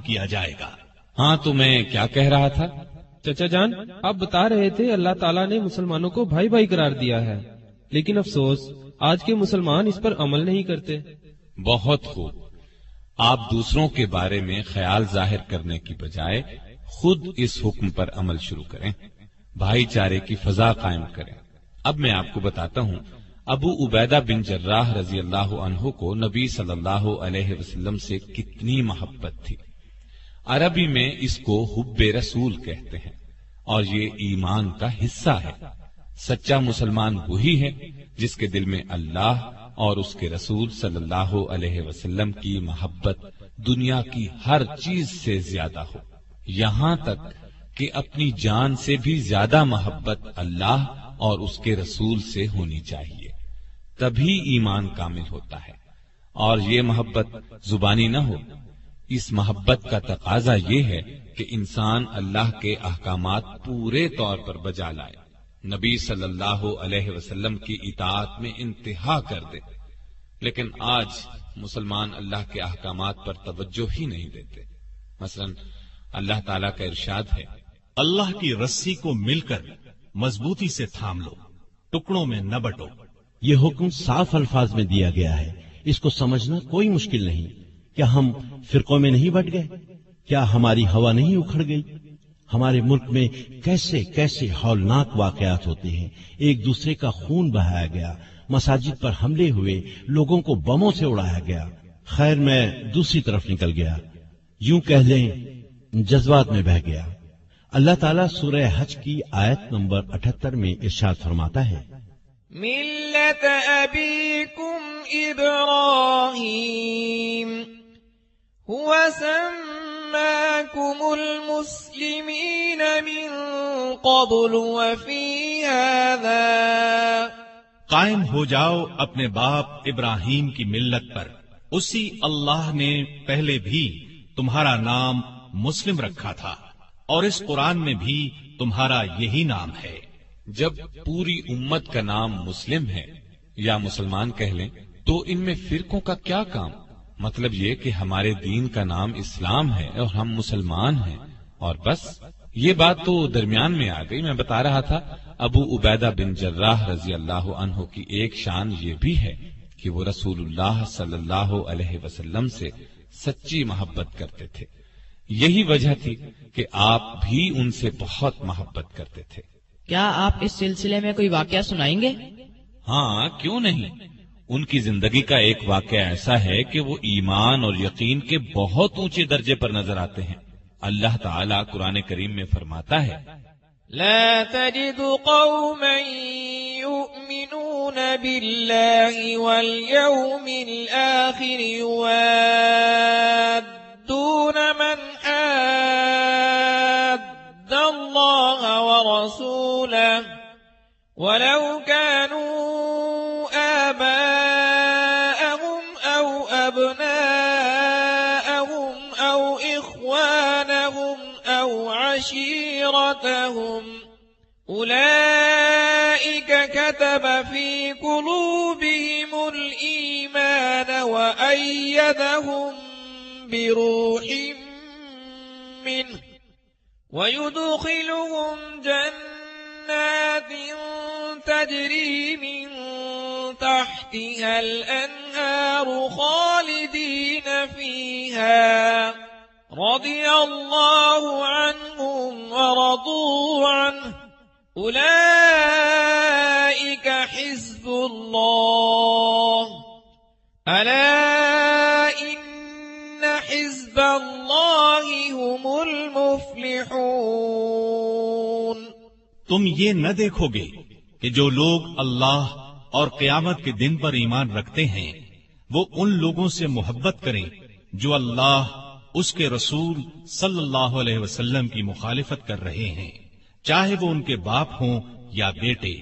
کیا جائے گا۔ ہاں تو میں کیا کہہ رہا تھا؟ چچا جان، آپ بتا رہے تھے اللہ تعالیٰ نے مسلمانوں کو بھائی بھائی قرار دیا ہے، لیکن افسوس آج کے مسلمان اس پر عمل نہیں کرتے۔ بہت خوب، آپ دوسروں کے بارے میں خیال ظاہر کرنے کی بجائے خود اس حکم پر عمل شروع کریں، بھائی چارے کی فضا قائم کریں۔ اب میں آپ کو بتاتا ہوں، ابو عبیدہ بن جراح رضی اللہ عنہ کو نبی صلی اللہ علیہ وسلم سے کتنی محبت تھی۔ عربی میں اس کو حب رسول کہتے ہیں، اور یہ ایمان کا حصہ ہے۔ سچا مسلمان وہی ہے جس کے دل میں اللہ اور اس کے رسول صلی اللہ علیہ وسلم کی محبت دنیا کی ہر چیز سے زیادہ ہو، یہاں تک کہ اپنی جان سے بھی زیادہ محبت اللہ اور اس کے رسول سے ہونی چاہیے، تبھی ایمان کامل ہوتا ہے۔ اور یہ محبت زبانی نہ ہو، اس محبت کا تقاضا یہ ہے کہ انسان اللہ کے احکامات پورے طور پر بجا لائے، نبی صلی اللہ علیہ وسلم کی اطاعت میں انتہا کر دے۔ لیکن آج مسلمان اللہ کے احکامات پر توجہ ہی نہیں دیتے۔ مثلا اللہ تعالیٰ کا ارشاد ہے، اللہ کی رسی کو مل کر مضبوطی سے تھام لو، ٹکڑوں میں نہ بٹو۔ یہ حکم صاف الفاظ میں دیا گیا ہے، اس کو سمجھنا کوئی مشکل نہیں۔ کیا ہم فرقوں میں نہیں بٹ گئے؟ کیا ہماری ہوا نہیں اکھڑ گئی؟ ہمارے ملک میں کیسے کیسے ہولناک واقعات ہوتے ہیں، ایک دوسرے کا خون بہایا گیا، مساجد پر حملے ہوئے، لوگوں کو بموں سے اڑایا گیا۔ خیر میں دوسری طرف نکل گیا، یوں کہہ لیں جذبات میں بہہ گیا۔ اللہ تعالیٰ سورہ حج کی آیت نمبر 78 میں ارشاد فرماتا ہے، ملت ابیکم ابراہیم هو سماكم المسلمين من قبل وفي هذا۔ قائم ہو جاؤ اپنے باپ ابراہیم کی ملت پر، اسی اللہ نے پہلے بھی تمہارا نام مسلم رکھا تھا، اور اس قرآن میں بھی تمہارا یہی نام ہے۔ جب پوری امت کا نام مسلم ہے یا مسلمان کہہ لیں تو ان میں فرقوں کا کیا کام؟ مطلب یہ کہ ہمارے دین کا نام اسلام ہے اور ہم مسلمان ہیں، اور بس۔ یہ بات تو درمیان میں آ گئی۔ میں بتا رہا تھا ابو عبیدہ بن جراح رضی اللہ عنہ کی ایک شان یہ بھی ہے کہ وہ رسول اللہ صلی اللہ علیہ وسلم سے سچی محبت کرتے تھے۔ یہی وجہ تھی کہ آپ بھی ان سے بہت محبت کرتے تھے۔ کیا آپ اس سلسلے میں کوئی واقعہ سنائیں گے؟ ہاں، کیوں نہیں۔ ان کی زندگی کا ایک واقعہ ایسا ہے کہ وہ ایمان اور یقین کے بہت اونچے درجے پر نظر آتے ہیں۔ اللہ تعالیٰ قرآن کریم میں فرماتا ہے، لا تجد قوما يؤمنون بالله واليوم الآخر يوادون من حاد الله ورسوله ولو كانوا آباءهم أو أبناءهم أو إخوانهم أو عشيرتهم أولئك كتب في قلوبهم الإيمان وأيدهم بروح منه ويدخلهم جنات تجري من تحتها الأنهار خالدين فيها رضي الله عنهم ورضوا عنه أولئك حزب الله ألا إن حزب الله هم المفلحون۔ تم یہ نہ دیکھو گے کہ جو لوگ اللہ اور قیامت کے دن پر ایمان رکھتے ہیں وہ ان لوگوں سے محبت کریں جو اللہ، اس کے رسول صلی اللہ علیہ وسلم کی مخالفت کر رہے ہیں، چاہے وہ ان کے باپ ہوں یا بیٹے،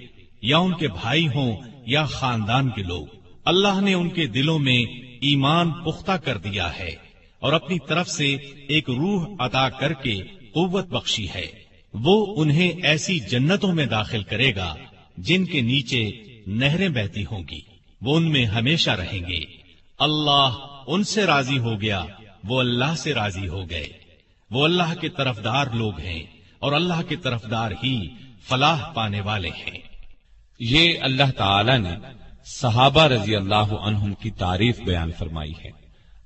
یا ان کے بھائی ہوں یا خاندان کے لوگ۔ اللہ نے ان کے دلوں میں ایمان پختہ کر دیا ہے اور اپنی طرف سے ایک روح عطا کر کے قوت بخشی ہے۔ وہ انہیں ایسی جنتوں میں داخل کرے گا جن کے نیچے نہریں بہتی ہوں گی، وہ ان میں ہمیشہ رہیں گے۔ اللہ ان سے راضی ہو گیا وہ اللہ سے راضی ہو گئے۔ وہ اللہ کے طرفدار لوگ ہیں اور اللہ کے طرفدار ہی فلاح پانے والے ہیں۔ یہ اللہ تعالی نے صحابہ رضی اللہ عنہم کی تعریف بیان فرمائی ہے۔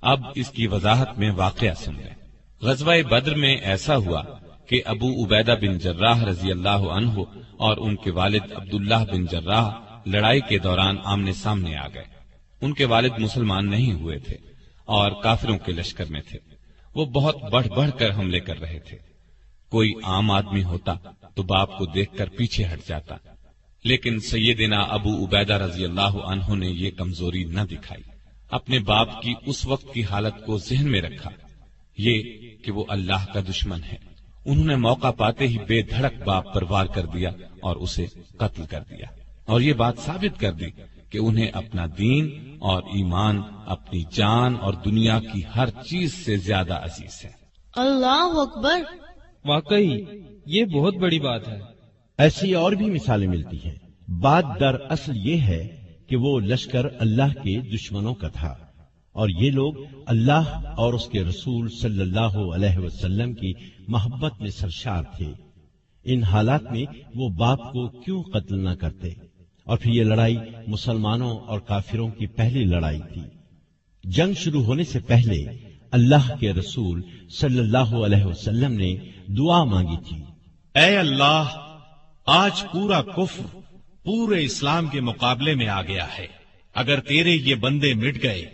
اب اس کی وضاحت میں واقعہ سن لیں۔ غزوہ بدر میں ایسا ہوا کہ ابو عبیدہ بن جراح رضی اللہ عنہ اور ان کے والد عبداللہ بن جراح لڑائی کے دوران آمنے سامنے آ گئے۔ ان کے والد مسلمان نہیں ہوئے تھے اور کافروں کے لشکر میں تھے۔ وہ بہت بڑھ بڑھ کر حملے کر رہے تھے۔ کوئی عام آدمی ہوتا تو باپ کو دیکھ کر پیچھے ہٹ جاتا، لیکن سیدنا ابو عبیدہ رضی اللہ عنہ نے یہ کمزوری نہ دکھائی۔ اپنے باپ کی اس وقت کی حالت کو ذہن میں رکھا، یہ کہ وہ اللہ کا دشمن ہے۔ انہوں نے موقع پاتے ہی بے دھڑک باپ پر وار کر دیا اور اسے قتل کر دیا، اور یہ بات ثابت کر دی کہ انہیں اپنا دین اور ایمان اپنی جان اور دنیا کی ہر چیز سے زیادہ عزیز ہے۔ اللہ اکبر! واقعی یہ بہت بڑی بات ہے۔ ایسی اور بھی مثالیں ملتی ہیں۔ بات در اصل یہ ہے کہ وہ لشکر اللہ کے دشمنوں کا تھا، اور یہ لوگ اللہ اور اس کے رسول صلی اللہ علیہ وسلم کی محبت میں سرشار تھے۔ ان حالات میں وہ باپ کو کیوں قتل نہ کرتے؟ اور پھر یہ لڑائی مسلمانوں اور کافروں کی پہلی لڑائی تھی۔ جنگ شروع ہونے سے پہلے اللہ کے رسول صلی اللہ علیہ وسلم نے دعا مانگی تھی، اے اللہ، آج پورا کفر پورے اسلام کے مقابلے میں آ گیا ہے۔ اگر تیرے یہ بندے مٹ گئے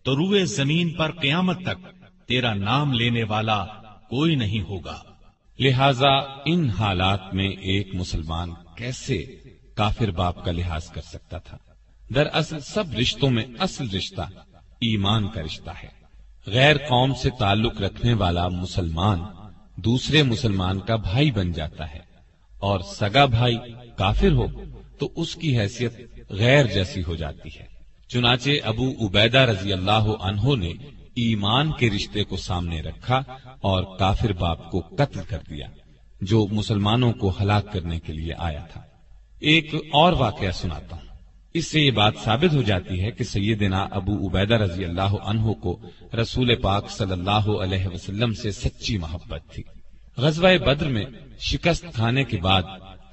تو روئے زمین پر قیامت تک تیرا نام لینے والا کوئی نہیں ہوگا۔ لہذا ان حالات میں ایک مسلمان کیسے کافر باپ کا لحاظ کر سکتا تھا؟ دراصل سب رشتوں میں اصل رشتہ ایمان کا رشتہ ہے۔ غیر قوم سے تعلق رکھنے والا مسلمان دوسرے مسلمان کا بھائی بن جاتا ہے، اور سگا بھائی کافر ہو تو اس کی حیثیت غیر جیسی ہو جاتی ہے۔ چنانچہ ابو عبیدہ رضی اللہ عنہ نے ایمان کے رشتے کو سامنے رکھا اور کافر باپ کو قتل کر دیا جو مسلمانوں کو ہلاک کرنے کے لیے آیا تھا۔ ایک اور واقعہ سناتا ہوں۔ اس سے یہ بات ثابت ہو جاتی ہے کہ سیدنا ابو عبیدہ رضی اللہ عنہ کو رسول پاک صلی اللہ علیہ وسلم سے سچی محبت تھی۔ غزوہ بدر میں شکست کھانے کے بعد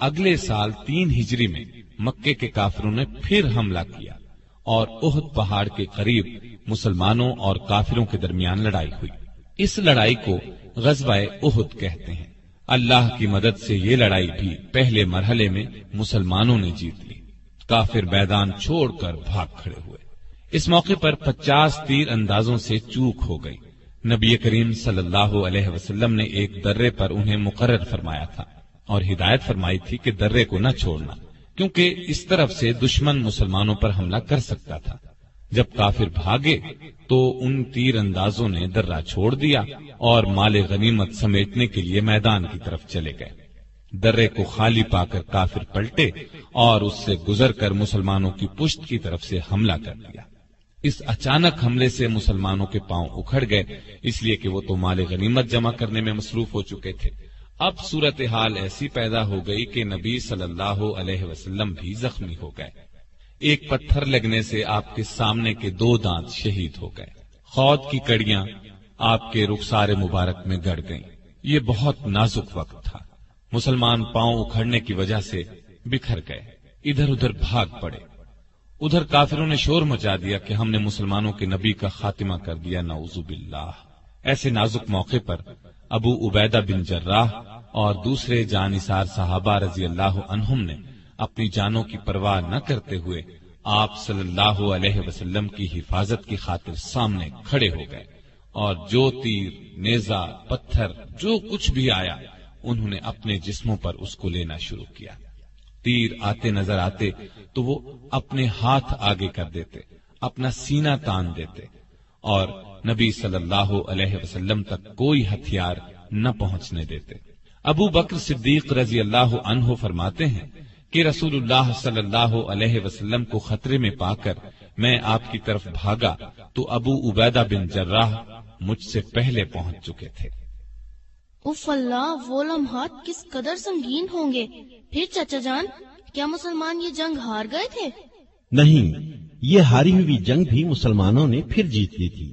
اگلے سال 3 ہجری میں مکے کے کافروں نے پھر حملہ کیا اور احد پہاڑ کے قریب مسلمانوں اور کافروں کے درمیان لڑائی ہوئی۔ اس لڑائی کو غزوہ احد کہتے ہیں۔ اللہ کی مدد سے یہ لڑائی بھی پہلے مرحلے میں مسلمانوں نے جیت لی۔ کافر میدان چھوڑ کر بھاگ کھڑے ہوئے۔ اس موقع پر 50 تیر اندازوں سے چوک ہو گئی۔ نبی کریم صلی اللہ علیہ وسلم نے ایک درے پر انہیں مقرر فرمایا تھا اور ہدایت فرمائی تھی کہ درے کو نہ چھوڑنا، کیونکہ اس طرف سے دشمن مسلمانوں پر حملہ کر سکتا تھا۔ جب کافر بھاگے تو ان تیر اندازوں نے درہ چھوڑ دیا اور مال غنیمت سمیٹنے کے لیے میدان کی طرف چلے گئے۔ درے کو خالی پا کر کافر پلٹے اور اس سے گزر کر مسلمانوں کی پشت کی طرف سے حملہ کر دیا۔ اس اچانک حملے سے مسلمانوں کے پاؤں اکھڑ گئے، اس لیے کہ وہ تو مال غنیمت جمع کرنے میں مصروف ہو چکے تھے۔ اب صورتحال ایسی پیدا ہو گئی کہ نبی صلی اللہ علیہ وسلم بھی زخمی ہو گئے۔ ایک پتھر لگنے سے آپ کے سامنے کے 2 دانت شہید ہو گئے۔ خود کی کڑیاں آپ کے رخسار مبارک میں گڑ گئیں۔ یہ بہت نازک وقت تھا۔ مسلمان پاؤں اکھڑنے کی وجہ سے بکھر گئے، ادھر ادھر بھاگ پڑے۔ ادھر کافروں نے شور مچا دیا کہ ہم نے مسلمانوں کے نبی کا خاتمہ کر دیا، نعوذ باللہ۔ ایسے نازک موقع پر ابو عبیدہ بن جراح اور دوسرے جانثار صحابہ رضی اللہ عنہم نے اپنی جانوں کی پرواہ نہ کرتے ہوئے آپ صلی اللہ علیہ وسلم کی حفاظت کی خاطر سامنے کھڑے ہو گئے، اور جو تیر، نیزہ، پتھر، جو کچھ بھی آیا انہوں نے اپنے جسموں پر اس کو لینا شروع کیا۔ تیر آتے نظر آتے تو وہ اپنے ہاتھ آگے کر دیتے، اپنا سینہ تان دیتے، اور نبی صلی اللہ علیہ وسلم تک کوئی ہتھیار نہ پہنچنے دیتے۔ ابو بکر صدیق رضی اللہ عنہ فرماتے ہیں کہ رسول اللہ صلی اللہ علیہ وسلم کو خطرے میں پا کر میں آپ کی طرف بھاگا تو ابو عبیدہ بن جراح مجھ سے پہلے پہنچ چکے تھے۔ اف اللہ، وہ لمحات کس قدر سنگین ہوں گے۔ پھر چچا جان، کیا مسلمان یہ جنگ ہار گئے تھے؟ نہیں، یہ ہاری ہوئی جنگ بھی مسلمانوں نے پھر جیت لی تھی۔